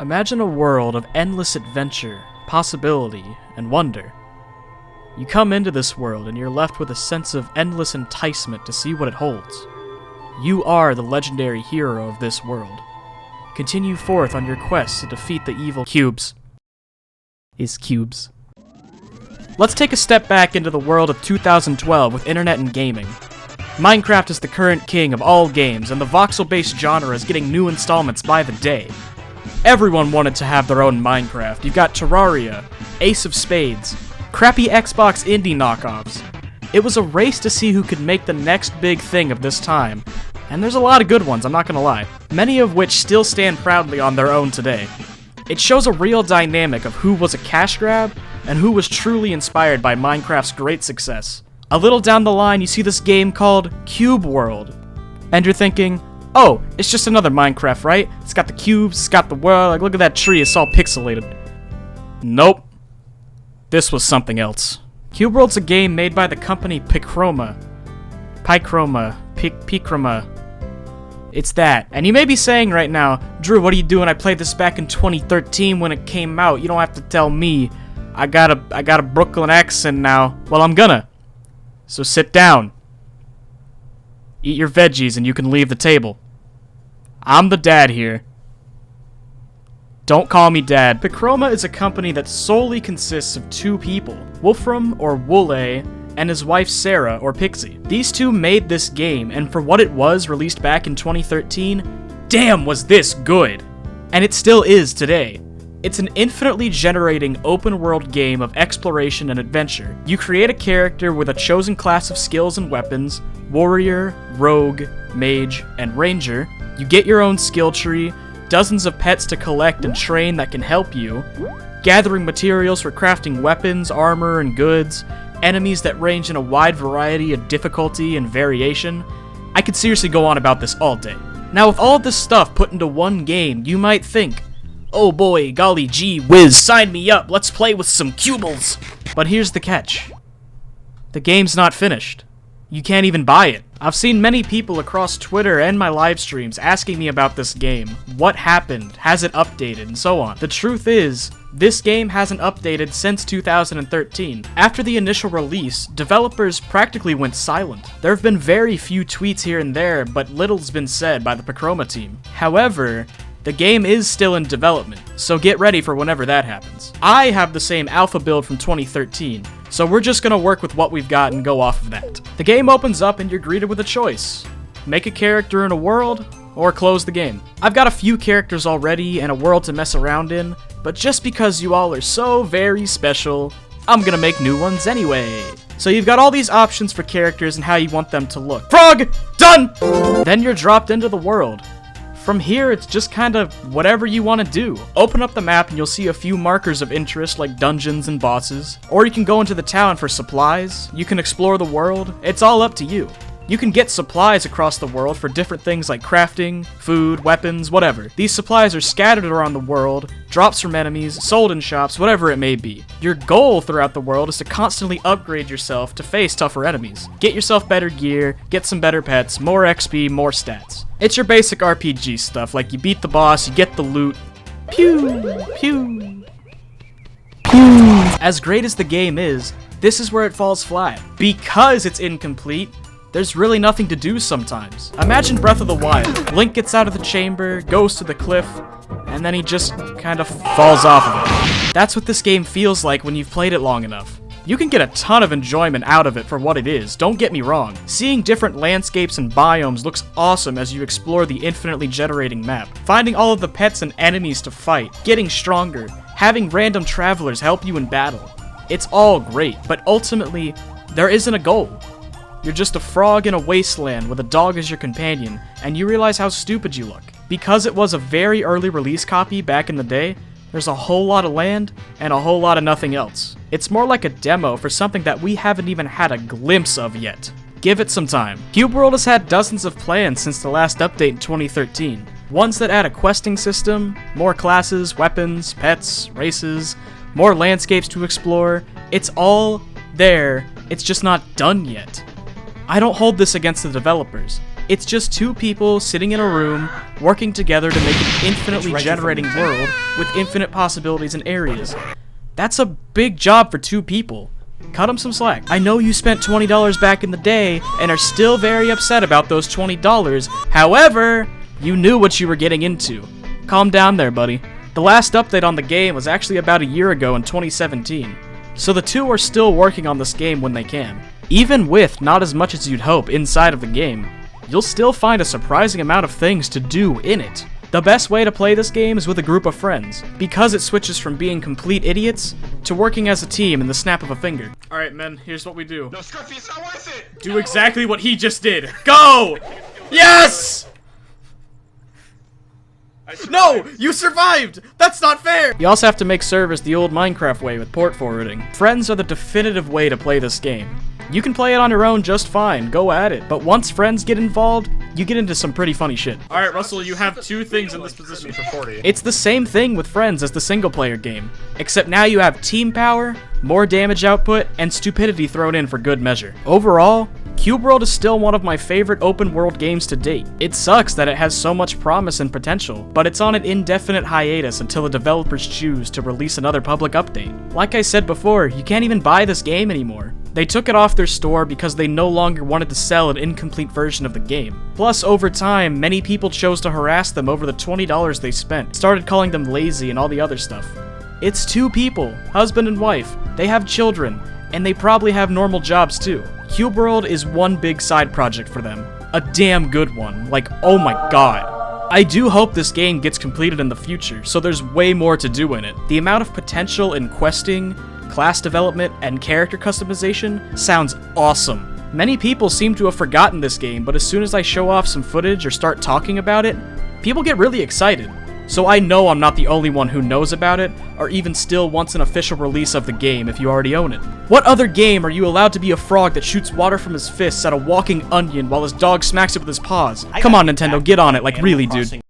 Imagine a world of endless adventure, possibility, and wonder. You come into this world and you're left with a sense of endless enticement to see what it holds. You are the legendary hero of this world. Continue forth on your quest to defeat the evil cubes. Cubes. Let's take a step back into the world of 2012 with internet and gaming. Minecraft is the current king of all games, and the voxel-based genre is getting new installments by the day. Everyone wanted to have their own Minecraft. You've got Terraria, Ace of Spades, crappy Xbox indie knockoffs. It was a race to see who could make the next big thing of this time, and there's a lot of good ones, I'm not gonna lie, many of which still stand proudly on their own today. It shows a real dynamic of who was a cash grab and who was truly inspired by Minecraft's great success. A little down the line, you see this game called Cube World, and you're thinking, oh, it's just another Minecraft, right? It's got the cubes, it's got the world, like look at that tree, it's all pixelated. Nope. This was something else. Cube World's a game made by the company Pichroma. It's that. And you may be saying right now, Drew, what are you doing? I played this back in 2013 when it came out. You don't have to tell me. I got a Brooklyn accent now. Well, I'm gonna. So sit down. Eat your veggies and you can leave the table. I'm the dad here. Don't call me dad. Pichroma is a company that solely consists of two people, Wolfram, or Woole, and his wife Sarah, or Pixie. These two made this game, and for what it was released back in 2013, damn was this good! And it still is today. It's an infinitely generating open-world game of exploration and adventure. You create a character with a chosen class of skills and weapons, warrior, rogue, mage, and ranger. You get your own skill tree, dozens of pets to collect and train that can help you, gathering materials for crafting weapons, armor, and goods, enemies that range in a wide variety of difficulty and variation. I could seriously go on about this all day. Now with all of this stuff put into one game, you might think, oh boy, golly gee whiz, sign me up, let's play with some cubles! But here's the catch. The game's not finished. You can't even buy it. I've seen many people across Twitter and my live streams asking me about this game. What happened? Has it updated? And so on. The truth is, this game hasn't updated since 2013. After the initial release, developers practically went silent. There have been very few tweets here and there, but little's been said by the Pichroma team. However, the game is still in development, so get ready for whenever that happens. I have the same alpha build from 2013, so we're just gonna work with what we've got and go off of that. The game opens up and you're greeted with a choice. Make a character in a world, or close the game. I've got a few characters already and a world to mess around in, but just because you all are so very special, I'm gonna make new ones anyway. So you've got all these options for characters and how you want them to look. Frog! Done! Then you're dropped into the world. From here, it's just kind of whatever you want to do. Open up the map and you'll see a few markers of interest like dungeons and bosses. Or you can go into the town for supplies. You can explore the world. It's all up to you. You can get supplies across the world for different things like crafting, food, weapons, whatever. These supplies are scattered around the world, drops from enemies, sold in shops, whatever it may be. Your goal throughout the world is to constantly upgrade yourself to face tougher enemies. Get yourself better gear, get some better pets, more XP, more stats. It's your basic RPG stuff, like you beat the boss, you get the loot. Pew! Pew! Pew! As great as the game is, this is where it falls flat. Because it's incomplete, there's really nothing to do sometimes. Imagine Breath of the Wild. Link gets out of the chamber, goes to the cliff, and then he just kind of falls off of it. That's what this game feels like when you've played it long enough. You can get a ton of enjoyment out of it for what it is, don't get me wrong. Seeing different landscapes and biomes looks awesome as you explore the infinitely generating map. Finding all of the pets and enemies to fight, getting stronger, having random travelers help you in battle. It's all great, but ultimately, there isn't a goal. You're just a frog in a wasteland with a dog as your companion, and you realize how stupid you look. Because it was a very early release copy back in the day, there's a whole lot of land and a whole lot of nothing else. It's more like a demo for something that we haven't even had a glimpse of yet. Give it some time. Cube World has had dozens of plans since the last update in 2013. Ones that add a questing system, more classes, weapons, pets, races, more landscapes to explore. It's all there, it's just not done yet. I don't hold this against the developers. It's just two people sitting in a room, working together to make an infinitely generating world with infinite possibilities and areas. That's a big job for two people. Cut them some slack. I know you spent $20 back in the day and are still very upset about those $20. However, you knew what you were getting into. Calm down there, buddy. The last update on the game was actually about a year ago in 2017. So the two are still working on this game when they can. Even with not as much as you'd hope inside of the game, you'll still find a surprising amount of things to do in it. The best way to play this game is with a group of friends, because it switches from being complete idiots to working as a team in the snap of a finger. Alright men, here's what we do. No, Scruffy, it's not worth it! Do exactly what he just did. Go! Yes! No! You survived! That's not fair! You also have to make servers the old Minecraft way with port forwarding. Friends are the definitive way to play this game. You can play it on your own just fine, go at it. But once friends get involved, you get into some pretty funny shit. Alright, Russell, you have two things in this position. It's the same thing with friends as the single-player game, except now you have team power, more damage output, and stupidity thrown in for good measure. Overall, Cube World is still one of my favorite open-world games to date. It sucks that it has so much promise and potential, but it's on an indefinite hiatus until the developers choose to release another public update. Like I said before, you can't even buy this game anymore. They took it off their store because they no longer wanted to sell an incomplete version of the game. Plus, over time, many people chose to harass them over the $20 they spent, started calling them lazy and all the other stuff. It's two people, husband and wife, they have children, and they probably have normal jobs too. Cube World is one big side project for them. A damn good one, like oh my god. I do hope this game gets completed in the future, so there's way more to do in it. The amount of potential in questing, class development, and character customization sounds awesome. Many people seem to have forgotten this game, but as soon as I show off some footage or start talking about it, people get really excited. So I know I'm not the only one who knows about it, or even still wants an official release of the game if you already own it. What other game are you allowed to be a frog that shoots water from his fists at a walking onion while his dog smacks it with his paws? Come on, Nintendo, get on it, like really, dude.